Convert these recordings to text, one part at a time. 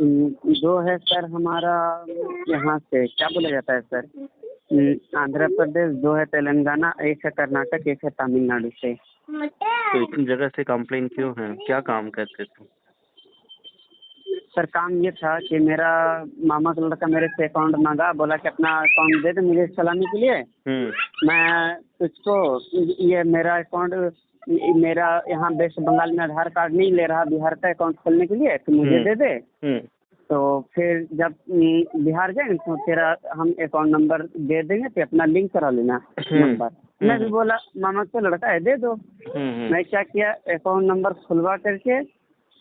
दो है सर हमारा यहाँ से क्या बोला जाता है सर, आंध्र प्रदेश, दो है तेलंगाना, एक है कर्नाटक, एक है तमिलनाडु से। तो इतनी जगह से कंप्लेन क्यों है? क्या काम करते थे? सर काम ये था कि मेरा मामा का लड़का मेरे से अकाउंट मांगा, बोला कि अपना अकाउंट दे दे मुझे चलाने के लिए। मैं तुझको ये मेरा अकाउंट, मेरा यहाँ वेस्ट बंगाल में आधार कार्ड नहीं ले रहा बिहार का अकाउंट खोलने के लिए, तो मुझे दे दे। तो फिर जब बिहार जाएंगे तो तेरा हम अकाउंट नंबर दे देंगे, तो अपना लिंक करा लेना नंबर। मैं भी बोला मामा का लड़का है दे दो। मैं क्या किया, अकाउंट नंबर खुलवा करके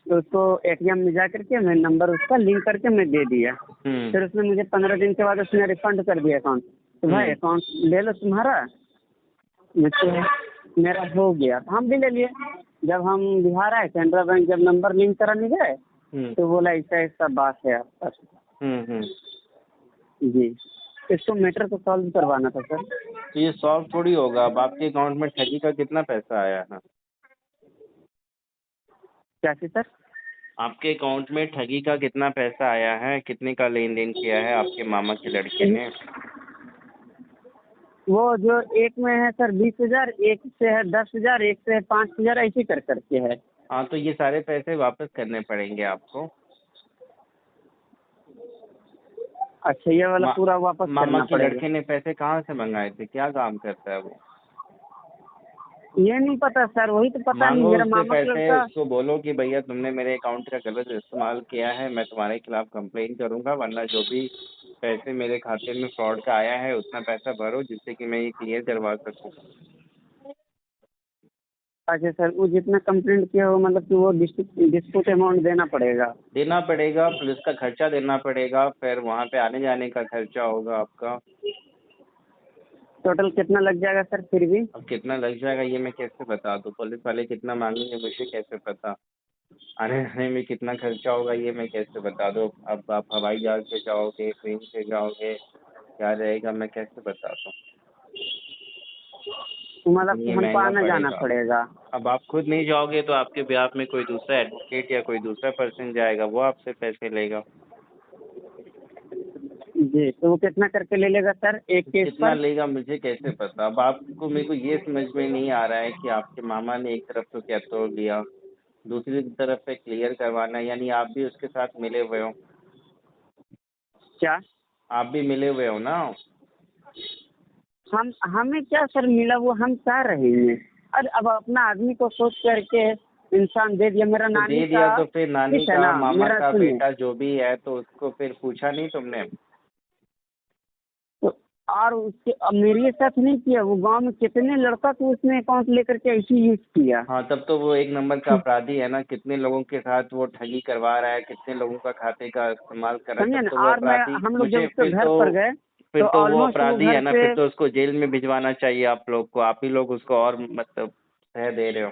तो उसको एटीएम में जा करके मैं नंबर उसका लिंक करके मैं दे दिया। फिर उसने मुझे 15 दिन के बाद उसने रिफंड कर दिया अकाउंट। तो भाई अकाउंट ले लो तुम्हारा, मुझसे मेरा हो गया, तो हम भी ले लिए। जब हम बिहार आए, कैनरा बैंक जब नंबर लिंक कराने गए तो बोला ऐसा ऐसा बात है आपका। जी, इसको मैटर को सॉल्व करवाना था सर। तो ये सॉल्व थोड़ी होगा। अब आपके अकाउंट में ठगी का कितना पैसा आया है? क्या चीज सर? आपके अकाउंट में ठगी का कितना पैसा आया है? कितने का लेन देन किया है आपके मामा के लड़के ने? वो जो एक में है सर 20,000, एक से है 10,000, एक से है 5,000, ऐसे कर करके है। हाँ, तो ये सारे पैसे वापस करने पड़ेंगे आपको। अच्छा, ये वाला पूरा वापस मामा करना के पड़ेगा? लड़के ने पैसे कहाँ से मंगाए थे? क्या काम करता है वो? ये नहीं पता सर, वही तो पता नहीं। मांगो मेरा उससे मामा का पैसे, लड़का। उसको बोलो कि भैया तुमने मेरे अकाउंट का गलत इस्तेमाल किया है, मैं तुम्हारे खिलाफ कंप्लेन करूंगा, वरना जो भी पैसे मेरे खाते में फ्रॉड का आया है उतना पैसा भरो, जिससे कि मैं ये क्लियर करवा सकूं। अच्छा सर, वो जितना कंप्लेंट किया हो मतलब कि वो डिस्प्यूट अमाउंट देना पड़ेगा? देना पड़ेगा, पुलिस का खर्चा देना पड़ेगा, फिर वहाँ पे आने जाने का खर्चा होगा आपका। टोटल कितना लग जाएगा सर फिर भी? अब कितना लग जाएगा ये मैं कैसे बता दूँ? पुलिस वाले कितना मांगेंगे मुझे कैसे पता? आने जाने में कितना खर्चा होगा ये मैं कैसे बता दूँ? अब आप हवाई जहाज से जाओगे, ट्रेन से जाओगे, क्या रहेगा मैं कैसे बता दूँ? मतलब ये हमको महंगा आना जाना पड़ेगा? अब आप खुद नहीं जाओगे तो आपके बिहाफ में कोई दूसरा एडवोकेट या कोई दूसरा पर्सन जाएगा, वो आपसे पैसे लेगा। जी, तो वो कितना करके ले लेगा सर एक केस कितना पर? लेगा मुझे कैसे पता? अब आपको, मेरे को ये समझ में नहीं आ रहा है कि आपके मामा ने एक तरफ तो क्या तोड़ दिया, दूसरी तरफ से क्लियर करवाना, यानी आप भी उसके साथ मिले हुए हो। क्या? आप भी मिले हुए हो ना? हमें क्या सर मिला, वो हम चाह रहे हैं। अरे अब अपना आदमी को सोच करके इंसान दे दिया। मेरा तो नानी दे दिया का, तो फिर नानी ठीक है का, ना, मामा मेरा का सुनिए। बेटा जो भी है, तो उसको फिर पूछा नहीं तुमने? तो और उसके अब मेरे साथ नहीं किया, वो गांव में कितने लड़का तो उसने अकाउंट लेकर के ऐसे यूज किया। हाँ, तब तो वो एक नंबर का अपराधी है ना। कितने लोगों के साथ वो ठगी करवा रहा है, कितने लोगों का खाते का इस्तेमाल कर रहा है, समझे तब ना। तो वो और मैं, अपराधी। हम लोग जब मुझे उसके घर पर गए फिर तो तो वो ऑलमोस्ट वो अपराधी घर है ना, से। फिर तो उसको जेल में भिजवाना चाहिए आप लोग को। आप ही लोग उसको और मतलब सह दे रहे हो।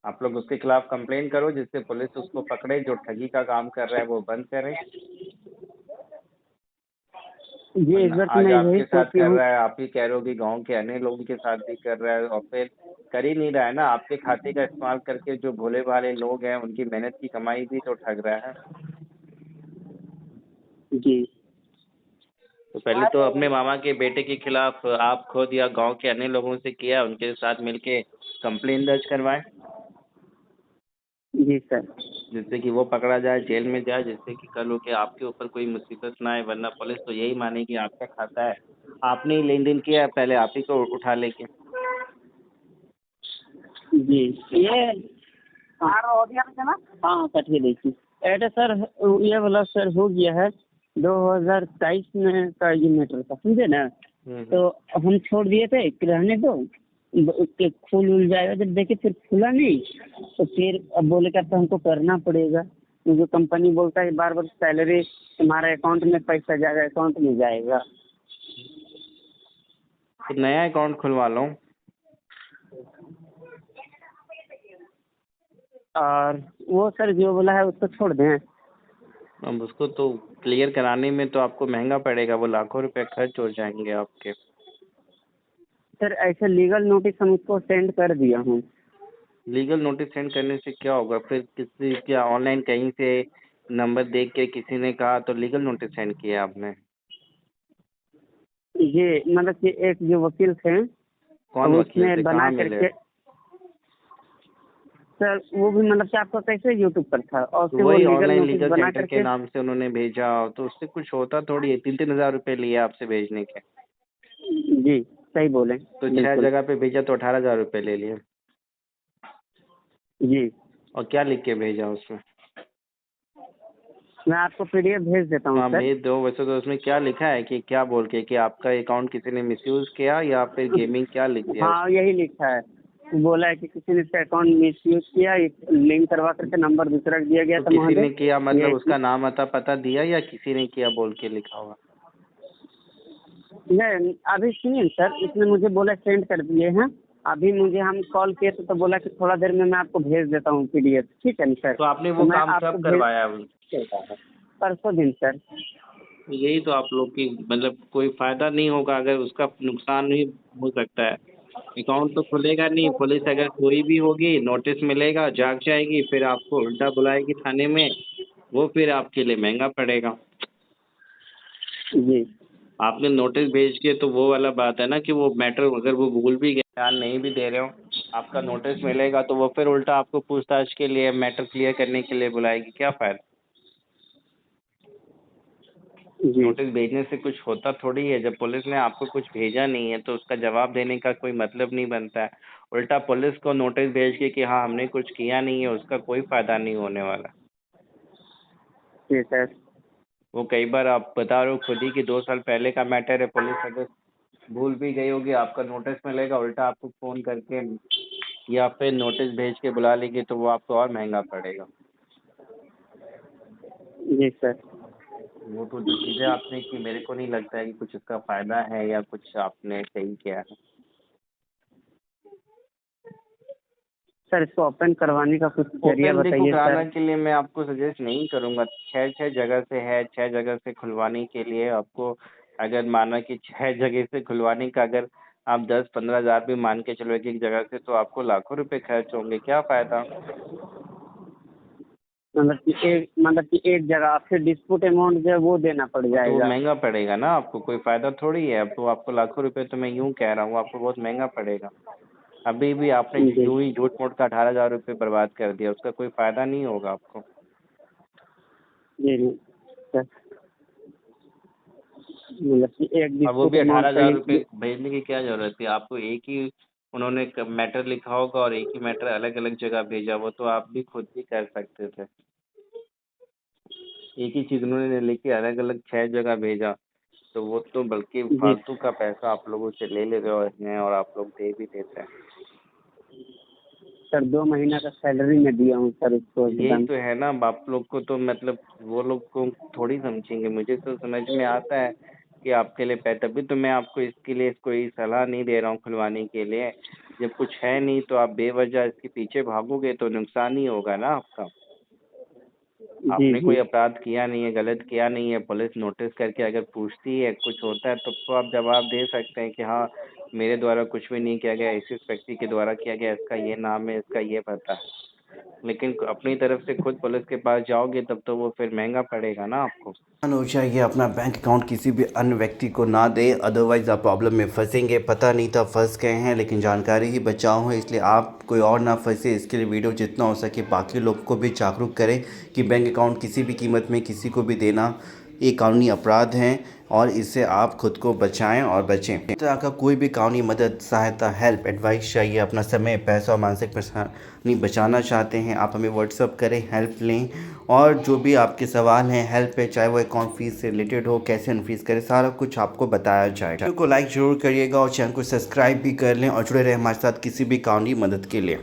आप लोग उसके खिलाफ कंप्लेन करो, जिससे पुलिस उसको पकड़े, जो ठगी का काम कर रहा है वो बंद करे। ये इस वक्त आज मैं यही आपके साथ सोची कर हूँ। रहा है, आप ही कह रहे हो कि गांव के अन्य लोगों के साथ भी कर रहा है, और फिर कर ही नहीं रहा है ना। आपके खाते का इस्तेमाल करके जो भोले भाले लोग हैं उनकी मेहनत की कमाई भी तो ठग रहा है। जी, तो पहले तो अपने मामा के बेटे के खिलाफ आप खुद या गांव के अन्य लोगों से किया, उनके साथ मिलके कंप्लेन दर्ज करवाएं, जी सर। जिससे कि वो पकड़ा जाए, जेल में जाए, जिससे कि कल हो के आपके ऊपर कोई मुसीबत ना आए। वरना पुलिस तो यही मानेगी आपका खाता है, आपने ही लेन देन किया है, पहले आप ही को उठा लेके। जी, ये हाँ कटिए देखिए। ऐसा सर ये वाला सर हो गया है 2023 में का ये मैटर था, समझे ना। तो हम छोड़ दिए थे कि रहने दो, उसके खुल उल जाएगा। जब देखे फिर खुला नहीं, तो फिर अब बोले क्या, तो हमको करना पड़ेगा, क्योंकि कंपनी बोलता है बार बार सैलरी तुम्हारे अकाउंट में पैसा जाएगा, अकाउंट में जाएगा। फिर नया अकाउंट खुलवा लो। और वो सर जो बोला है उसको छोड़ दें? अब उसको तो क्लियर कराने में तो आपको महंगा पड़ेगा, वो लाखों रुपए खर्च हो जाएंगे आपके। सर ऐसे लीगल नोटिस हम उसको सेंड कर दिया हूँ। लीगल नोटिस सेंड करने से क्या होगा? फिर किसी क्या ऑनलाइन कहीं से नंबर देख के किसी ने कहा तो लीगल नोटिस सेंड किया आपने? ये मतलब कि एक जो वकील थे, कौन तो वकील उसने थे? बना कहाँ मिले? करके सर, वो भी मतलब कि आपको कैसे यूट्यूब पर था और तो फिर वो वही लीगल ऑनलाइन नोटिस लीगल बना सेंटर के करके। नाम से उन्होंने भेजा, तो उससे कुछ होता थोड़ी है। 3-3 हज़ार रुपए लिए आपसे भेजने के। जी, सही बोले। तो 6 बिल्कुल। जगह पे भेजा तो 18,000 रुपए ले लिए। जी, और क्या लिख के भेजा उसमें? मैं आपको पीडीएफ भेज देता हूँ हाँ, सर। भेज दो। वैसे तो उसमें क्या लिखा है कि क्या बोल के कि आपका अकाउंट किसी ने मिसयूज़ किया या फिर गेमिंग, क्या लिख दिया हाँ, उसमें? यही लिखा है। बोला है कि किसी ने इसका अकाउंट मिसयूज किया, लिंक करवा करके नंबर दूसरा दिया गया तो था किसी ने महोदय। किया मतलब ये उसका नाम अता पता दिया या किसी ने किया बोल के लिखा होगा? नहीं, अभी सुनिए सर, इसने मुझे बोला सेंड कर दिए हैं। अभी मुझे हम कॉल किए तो बोला कि थोड़ा देर में मैं आपको भेज देता हूँ पीडीएफ। ठीक है ना सर? तो आपने तो वो मैं काम आपको कब भेज करवाया? परसों दिन सर। तो यही तो आप लोग की मतलब कोई फ़ायदा नहीं होगा, अगर उसका नुकसान ही हो सकता है। अकाउंट तो खुलेगा नहीं, पुलिस अगर कोई भी होगी, नोटिस मिलेगा, जाग जाएगी, फिर आपको उल्टा बुलाएगी थाने में, वो फिर आपके लिए महँगा पड़ेगा। जी आपने नोटिस भेज के तो वो वाला बात है ना कि वो मैटर अगर वो भूल भी गए, ध्यान नहीं भी दे रहे हो, आपका नोटिस मिलेगा तो वो फिर उल्टा आपको पूछताछ के लिए, मैटर क्लियर करने के लिए बुलाएगी, क्या फ़ायदा? जी नोटिस भेजने से कुछ होता थोड़ी है। जब पुलिस ने आपको कुछ भेजा नहीं है तो उसका जवाब देने का कोई मतलब नहीं बनता है। उल्टा पुलिस को नोटिस भेज के कि हाँ, हमने कुछ किया नहीं है, उसका कोई फ़ायदा नहीं होने वाला। जी सर। वो कई बार आप बता रहे हो खुद ही कि 2 साल पहले का मैटर है, पुलिस अगर भूल भी गई होगी, आपका नोटिस मिलेगा, उल्टा आपको फ़ोन करके या फिर नोटिस भेज के बुला लेगी तो वो आपको और महँगा पड़ेगा। जी सर। वो तो जो चीज़ें आपने की, मेरे को नहीं लगता है कि कुछ इसका फ़ायदा है या कुछ आपने सही किया है। सर, इसको ओपन करवाने का कुछ जरिया ओपन देखो बताइए कराने सर। के लिए मैं आपको सजेस्ट नहीं करूँगा। 6-6 जगह से है, 6 जगह से खुलवाने के लिए आपको, अगर माना कि 6 जगह से खुलवाने का अगर आप 10-15 हज़ार भी मान के चलो एक-एक जगह से, तो आपको लाखों रुपए खर्च होंगे, क्या फ़ायदा? मतलब कि एक जगह फिर डिस्प्यूट अमाउंट जो है वो देना पड़ तो वो जाएगा। महँगा पड़ेगा ना आपको, कोई फ़ायदा थोड़ी है। अब तो आपको लाखों रुपए, तो मैं यूँ कह रहा हूँ, आपको बहुत महँगा पड़ेगा। अभी भी आपने जी यूँ ही झूठ-मूठ का 18,000 रुपए बर्बाद कर दिया, उसका कोई फ़ायदा नहीं होगा आपको। जी जी सर। मतलब कि एक और वो डिस्प्यूट भी अमाउंट का 18,000 रुपए ये। भेजने की क्या ज़रूरत थी? आपको एक ही उन्होंने क मैटर लिखा होगा और एक ही मैटर अलग-अलग जगह भेजा, वो तो आप भी खुद भी कर सकते थे। एक ही चीज़ उन्होंने लिख के अलग-अलग 6 जगह भेजा, तो वो तो बल्कि जी फालतू का पैसा आप लोगों से ले रहे हो हैं और आप लोग दे भी देते हैं। सर, 2 महीना का सैलरी मैं दिया हूँ सर उसको यही एकदम। तो है ना, अब आप लोग को तो मतलब वो लोग को थोड़ी समझेंगे। मुझे तो समझ में आता है कि आपके लिए तभी तो मैं आपको इसके लिए कोई सलाह नहीं दे रहा हूँ खुलवाने के लिए। जब कुछ है नहीं तो आप बेवजह इसके पीछे भागोगे तो नुकसान ही होगा ना आपका। जी आपने जी कोई अपराध किया नहीं है, गलत किया नहीं है, पुलिस नोटिस करके अगर पूछती है, कुछ होता है, तब तो आप जवाब दे सकते हैं कि हाँ, मेरे द्वारा कुछ भी नहीं किया गया, इस व्यक्ति के द्वारा किया गया, इसका ये नाम है, इसका ये पता है। लेकिन अपनी तरफ से खुद पुलिस के पास जाओगे तब तो वो फिर महँगा पड़ेगा ना आपको। हो चाहिए अपना बैंक अकाउंट किसी भी अन्य व्यक्ति को ना दे, अदरवाइज़ आप प्रॉब्लम में फंसेंगे। पता नहीं था फंस गए हैं, लेकिन जानकारी ही बचाव है, इसलिए आप कोई और ना फंसे, इसके लिए वीडियो जितना हो सके बाकी लोग को भी जागरूक करें कि बैंक अकाउंट किसी भी कीमत में किसी को भी देना ये कानूनी अपराध हैं और इससे आप खुद को बचाएं और बचें। इस तरह का कोई भी कानूनी मदद, सहायता, हेल्प, एडवाइस चाहिए, अपना समय, पैसा और मानसिक परेशानी बचाना चाहते हैं, आप हमें व्हाट्सअप करें, हेल्प लें। और जो भी आपके सवाल हैं हेल्प पे, चाहे वो अकाउंट फीस से रिलेटेड हो, कैसे अनफीस करें, सारा कुछ आपको बताया जाएगा। वीडियो को लाइक ज़रूर करिएगा और चैनल को सब्सक्राइब भी कर लें और जुड़े रहें हमारे साथ किसी भी कानूनी मदद के लिए।